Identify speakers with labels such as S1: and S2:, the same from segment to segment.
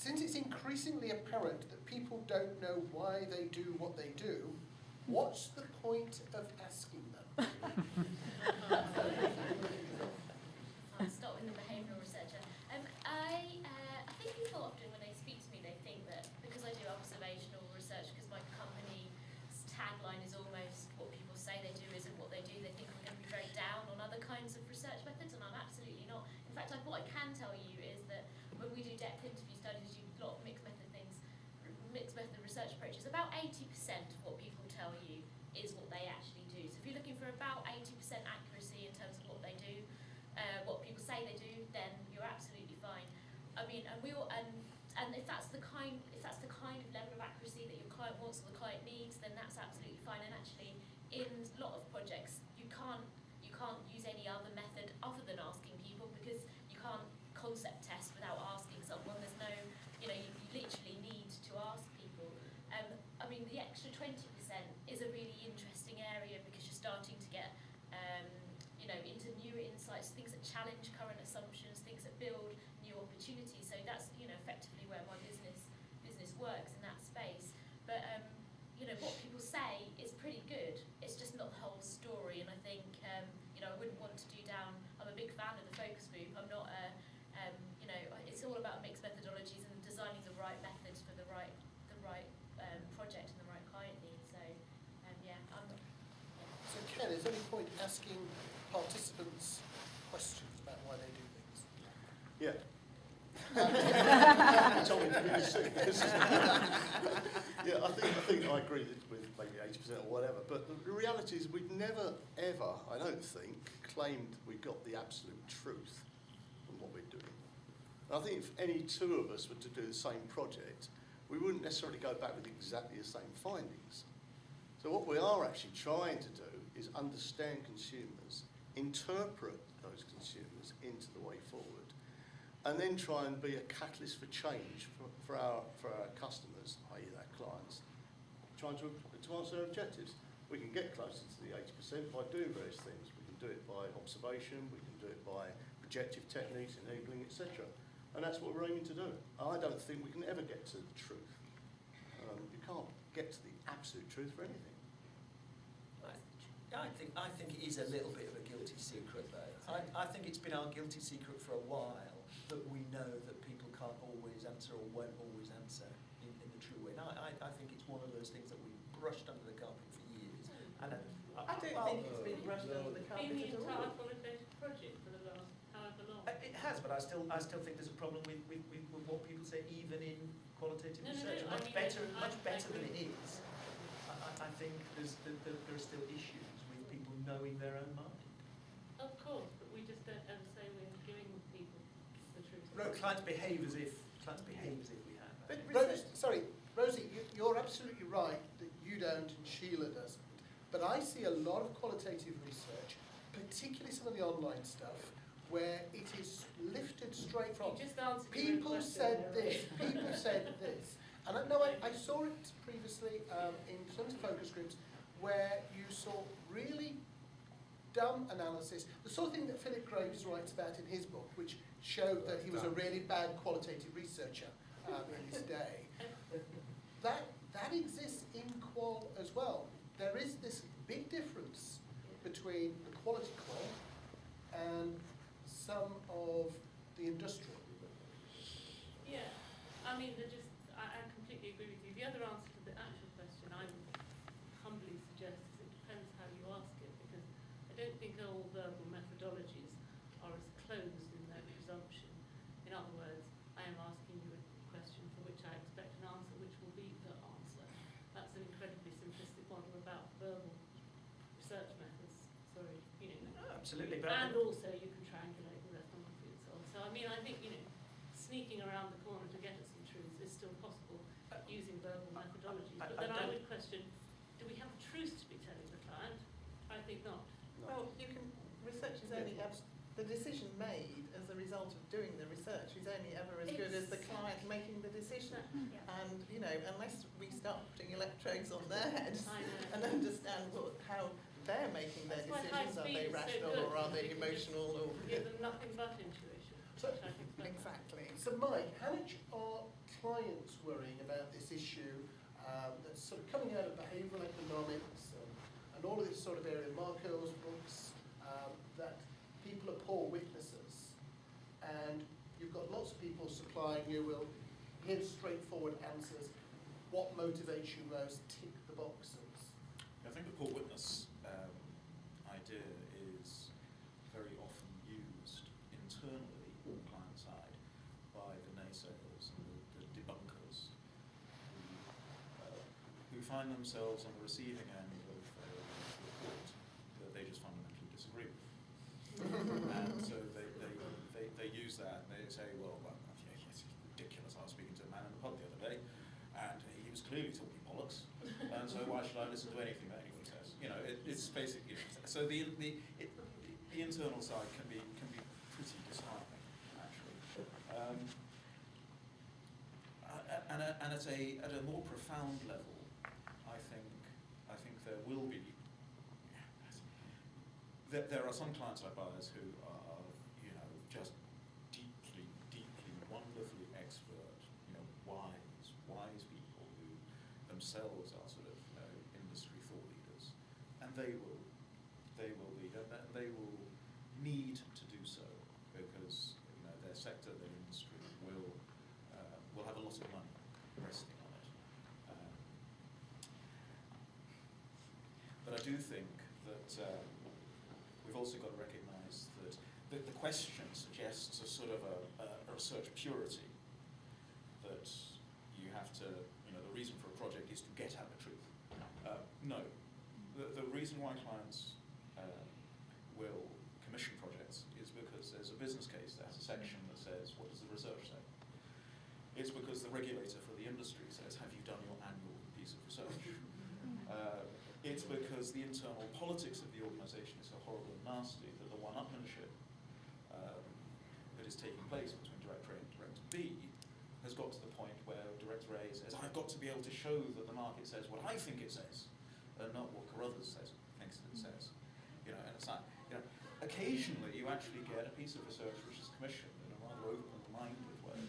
S1: Since it's increasingly apparent that people don't know why they do what they do, what's the point of asking them?
S2: I'll start with the behavioural researcher. I think people often, when they speak to me, they think that because I do observational research, because my company's tagline is almost what people say they do isn't what they do, they think I'm going to be very down on other kinds of research methods, and I'm absolutely not. In fact, what I can tell you is that when we do depth interview studies, do a lot of mixed method things, mixed method research approaches, about 80% of what people tell you is what they actually do. So if you're looking for about 80% accuracy in terms of what they do, what people say they do, then you're absolutely fine. I mean, and if that's the kind of level of accuracy that your client wants or the client needs, then that's absolutely fine. And actually, in a lot of projects, you can't use any other method other than asking people, because you can't concept test without asking someone. There's no, you literally need to ask people. I mean, the extra 20% is a really interesting area, because you're starting to get into new insights, things that challenge current assumptions, things that build new opportunities. So that's effectively where my business works, in that space. But what people say is pretty good. It's just not the whole story. And I think I wouldn't want to do down. I'm a big fan of the focus group. I'm not it's all about mixed methodologies and designing the right methods for the right project and the right client needs. So I'm not.
S1: So Ken, is there any point asking participants questions about why they do things?
S3: Yeah. Yeah, I think I agree with maybe 80% or whatever, but the reality is we've never, ever, I don't think, claimed we got the absolute truth from what we're doing. And I think if any two of us were to do the same project, we wouldn't necessarily go back with exactly the same findings. So what we are actually trying to do is understand consumers, interpret those consumers into the way forward, and then try and be a catalyst for change for our customers, i.e. our clients, trying to answer their objectives. We can get closer to the 80% by doing various things. We can do it by observation, we can do it by projective techniques, enabling, etc. And that's what we're aiming to do. I don't think we can ever get to the truth. You can't get to the absolute truth for anything.
S4: I think it is a little bit of a guilty secret, though. I think it's been our guilty secret for a while that we know that people can't always answer or won't always answer in the true way. And I think it's one of those things that we brushed under the carpet for years. And
S5: I don't think it's been brushed under the carpet
S6: In the
S5: at
S6: entire
S5: all.
S6: qualification project for the last however long.
S4: It has, but I still think there's a problem with what people say, even in qualitative research. Much better than it is. I think there are still issues with people knowing their own mind.
S6: Of course, but we just don't ever say we're giving people the truth.
S4: No, clients behave as if we have.
S1: But Rosie, you're absolutely right that you don't and Sheila doesn't. But I see a lot of qualitative research, particularly some of the online stuff, where it is lifted straight from.
S6: You just answered
S1: People said this, people said this. And I saw it previously in terms of focus groups, where you saw really dumb analysis, the sort of thing that Philip Graves writes about in his book, which showed that he was a really bad qualitative researcher in his day. That exists in qual as well. There is this big difference between the quality qual and some of the industrial.
S6: Yeah, I mean, I completely agree with you. The other answer to the actual question I would humbly suggest is it depends how you ask it, because I don't think all verbal methodologies are as closed in their presumption. In other words, I am asking you a question for which I expect an answer which will be the answer. That's an incredibly simplistic model about verbal research methods. Sorry,
S4: Absolutely,
S6: and also you can triangulate with ethnography and so on. So I mean, I think sneaking around the corner to get at some truths is still possible using verbal methodologies. But then I would question: do we have truth to be telling the client? I think not.
S1: No.
S5: Well, research is only the decision made as a result of doing the research is only ever as good as the client making the decision. And unless we start putting electrodes on their heads and understand how they're making their decisions, are they rational or are they emotional? Or
S6: give them nothing but intuition.
S1: So,
S6: which I think is better.
S1: exactly. So Mike, how much are clients worrying about this issue that's sort of coming out of behavioural economics and all of this sort of area, Marco's books, that people are poor witnesses. And you've got lots of people supplying you with here's straightforward answers. What motivates you most? Tick the boxes.
S7: I think the poor witness idea is very often used internally, client side, by the naysayers and the debunkers who find themselves on the receiving end of a report that they just fundamentally disagree with. And so they use that and they say, well, it's ridiculous. I was speaking to a man in the pub the other day and he was clearly talking bollocks, and so why should I listen to anything that anyone says? You know, it's basically, so the internal side can be pretty disheartening, actually. And at a more profound level, I think there will be. There are some client-side buyers who are, you know, just deeply, wonderfully expert, you know, wise people who themselves are sort of, you know, industry thought leaders, and they will lead, and they will need to do so because, you know, their sector, their industry will have a lot of money resting on it. But I do think that. We've also got to recognise that the question suggests a sort of a research purity, that you have to, you know, the reason for a project is to get at the truth. No, the reason why clients will commission projects is because there's a business case that has a section that says, what does the research say? It's because the regulator for the industry says, have you done your annual piece of research? It's because the internal politics of the organisation is so horrible and nasty that the one-upmanship that is taking place between Director A and Director B has got to the point where Director A says, I've got to be able to show that the market says what I think it says, and not what Carruthers thinks it says. You know, and it's like, you know, occasionally you actually get a piece of research which is commissioned in a rather open-minded way,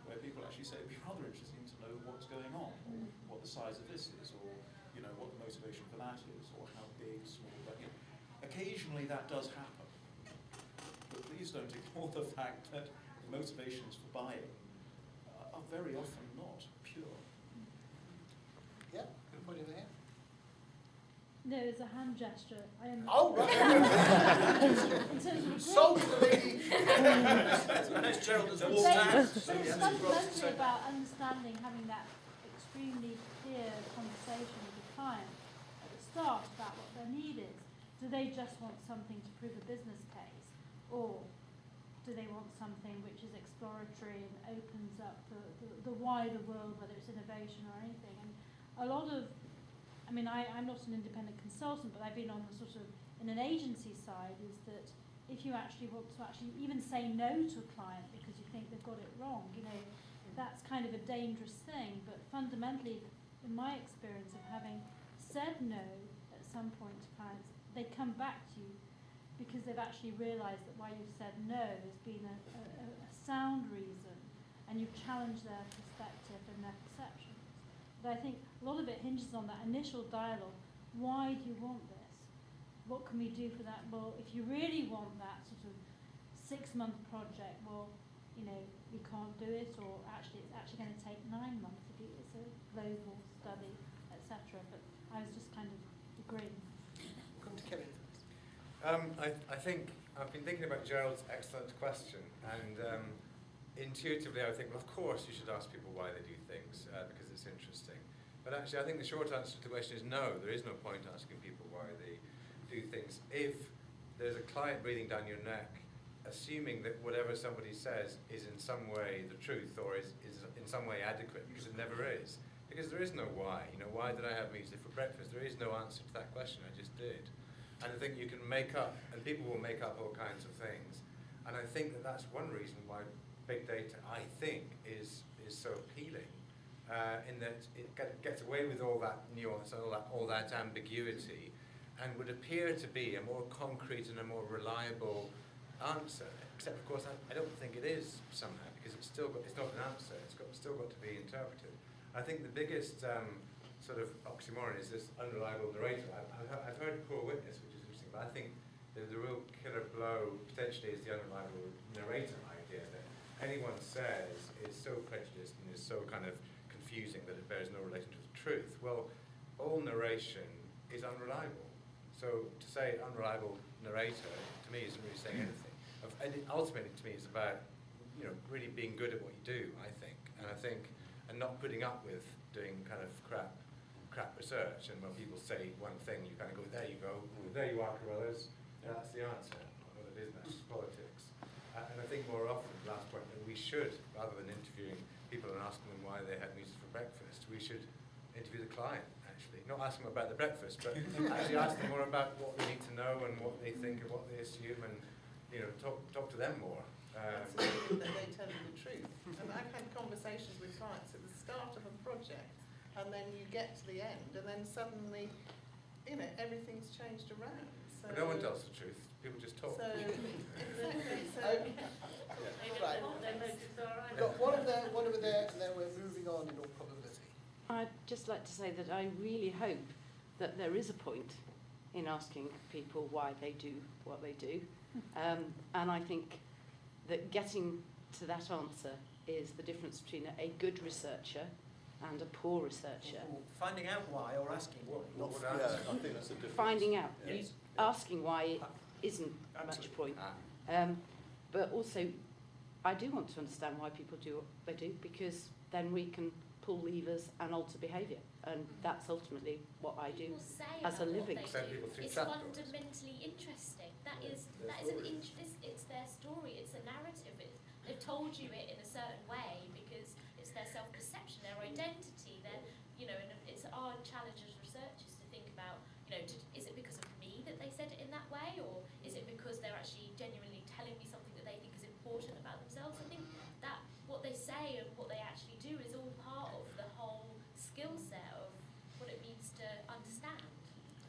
S7: where people actually say, it'd be rather interesting to know what's going on, or what the size of this is, or, you know, what the motivation for that is, or how big, small, but, you know, occasionally that does happen. But please don't ignore the fact that the motivations for buying are very often not pure.
S1: Yeah, good point in there.
S8: No, it's a hand gesture. I am.
S1: Oh, right.
S8: In terms of
S1: Sold to the lady.
S4: Unless Gerald has walked out.
S8: But it's fundamentally about understanding, having that extremely clear conversation with the client at the start about what their need is. Do they just want something to prove a business case, or do they want something which is exploratory and opens up the wider world, whether it's innovation or anything? And a lot of, I mean, I'm not an independent consultant, but I've been on the sort of, in an agency side, is that if you actually want to actually even say no to a client because you think they've got it wrong, you know, that's kind of a dangerous thing. But fundamentally, in my experience of having said no at some point to clients, they come back to you because they've actually realised that why you've said no has been a sound reason, and you've challenged their perspective and their perceptions. But I think a lot of it hinges on that initial dialogue. Why do you want this? What can we do for that? Well, if you really want that sort of 6-month project, well, you know, we can't do it, or actually it's actually going to take 9 months if it's a global study, etc. But I was just kind of agreeing.
S1: Come to Kevin.
S9: I think I've been thinking about Gerald's excellent question, and intuitively I would think, well, of course you should ask people why they do things because it's interesting. But actually, I think the short answer to the question is no. There is no point asking people why they do things. If there's a client breathing down your neck, assuming that whatever somebody says is in some way the truth or is in some way adequate, because it never is. Because there is no why. You know, why did I have muesli for breakfast? There is no answer to that question. I just did. And I think you can make up, and people will make up all kinds of things. And I think that that's one reason why big data, I think, is so appealing, in that it gets away with all that nuance and all that ambiguity, and would appear to be a more concrete and a more reliable answer, except of course I don't think it is somehow, because it's not an answer, still got to be interpreted. I think the biggest sort of oxymoron is this unreliable narrator. I've heard poor witness, which is interesting, but I think the real killer blow potentially is the unreliable narrator idea, that anyone says is so prejudiced and is so kind of confusing that it bears no relation to the truth. Well, all narration is unreliable. So to say unreliable narrator, to me, isn't really saying anything. And ultimately, to me, it's about, you know, really being good at what you do, I think. And not putting up with doing kind of crap research. And when people say one thing, you kind of go, there you go, there you are, Carruthers. That's the answer. Well, it isn't, it's politics. And I think more often, last point, that we should, rather than interviewing people and asking them why they had music for breakfast, we should interview the client, actually. Not ask them about the breakfast, but actually ask them more about what they need to know and what they think and what they assume, and, you know, talk to them more.
S5: Absolutely, that they tell you the truth. And I've had conversations with clients at the start of a project, and then you get to the end, and then suddenly, you know, everything's changed around. So
S9: But no one tells the truth. People just talk.
S5: So exactly. So
S1: Right. We've got one over there, and then we're moving on in all probability.
S10: I'd just like to say that I really hope that there is a point in asking people why they do what they do. And I think that getting to that answer is the difference between a good researcher and a poor researcher.
S4: Finding out why or asking why.
S3: I think that's a difference.
S10: Finding out.
S3: Yes.
S10: Asking why isn't much point. But also, I do want to understand why people do what they do, because then we can pull levers and alter behaviour. And that's ultimately what I do
S2: People say
S10: as a
S2: about
S10: living.
S2: what
S9: Send
S2: they
S9: people
S2: do.
S9: through
S2: It's
S9: trapdoors.
S2: fundamentally interesting. That
S3: Yeah,
S2: is
S3: their
S2: an
S3: story.
S2: it's their story. It's a narrative. They've told you it in a certain way because it's their self-perception, their identity. Their, you know, and it's our challenge as researchers to think about, you know, is it because of me that they said it in that way, or is it because they're actually genuinely telling me something that they think is important about themselves? I think that what they say and what they actually do is all part of the whole skill set of what it means to understand.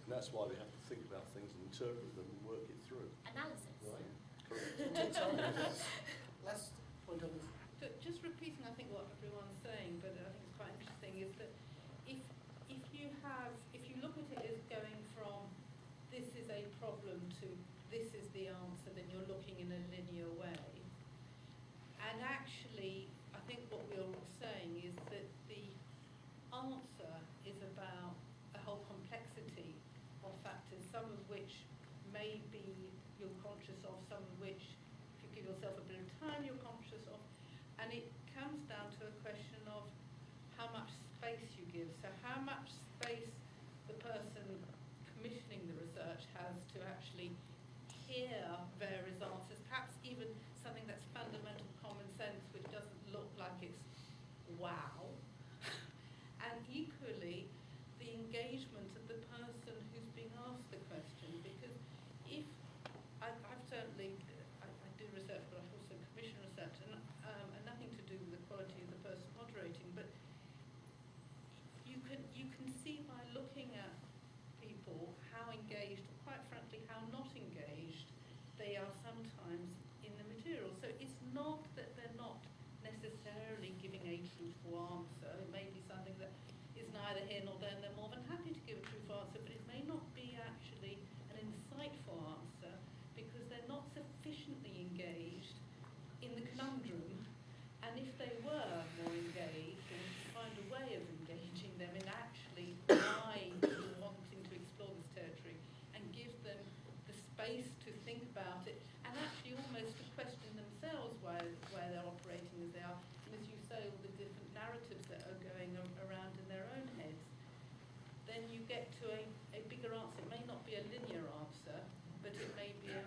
S3: And that's why we have to think about things and interpret them and work it through.
S2: Analysis.
S3: Right? Correct.
S1: Last point on this.
S6: Just repeating, I think, what everyone's saying, but I think it's quite interesting, is that if you look at it as going from this is a problem to this is the answer, then you're looking in a linear way. And actually, I think what we're all saying is that the answer is about a whole complexity of factors, some of which maybe you're conscious of, some of which, if you give yourself a bit of time, you're conscious of. And it comes down to a question of how much space you give. So how much space the person commissioning the research has to actually hear various answers, perhaps even something that's fundamental common sense, which doesn't look like it's wow. And equally, the engagement of the person who's being asked the question, because if I've certainly I do research, but I also commission research, and nothing to do with the quality of the person moderating, but you can see by looking at people how engaged, or quite frankly how not engaged they are sometimes in the material. So it's not that they're not necessarily giving a truthful answer. It may be something that is neither here nor there, and they're more than happy to give a truthful answer, but it may not be actually an insightful answer because they're not sufficiently engaged in the conundrum. And if they were more engaged, and find a way of engaging them in actually why you're wanting to explore this territory, and give them the space to think about it, and actually almost to question themselves why they're operating as they are, and as you say, all the different narratives that are going around in their own heads, then you get to a bigger answer. It may not be a linear answer, but it may be a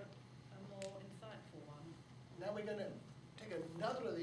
S6: more insightful one.
S1: Now we're going to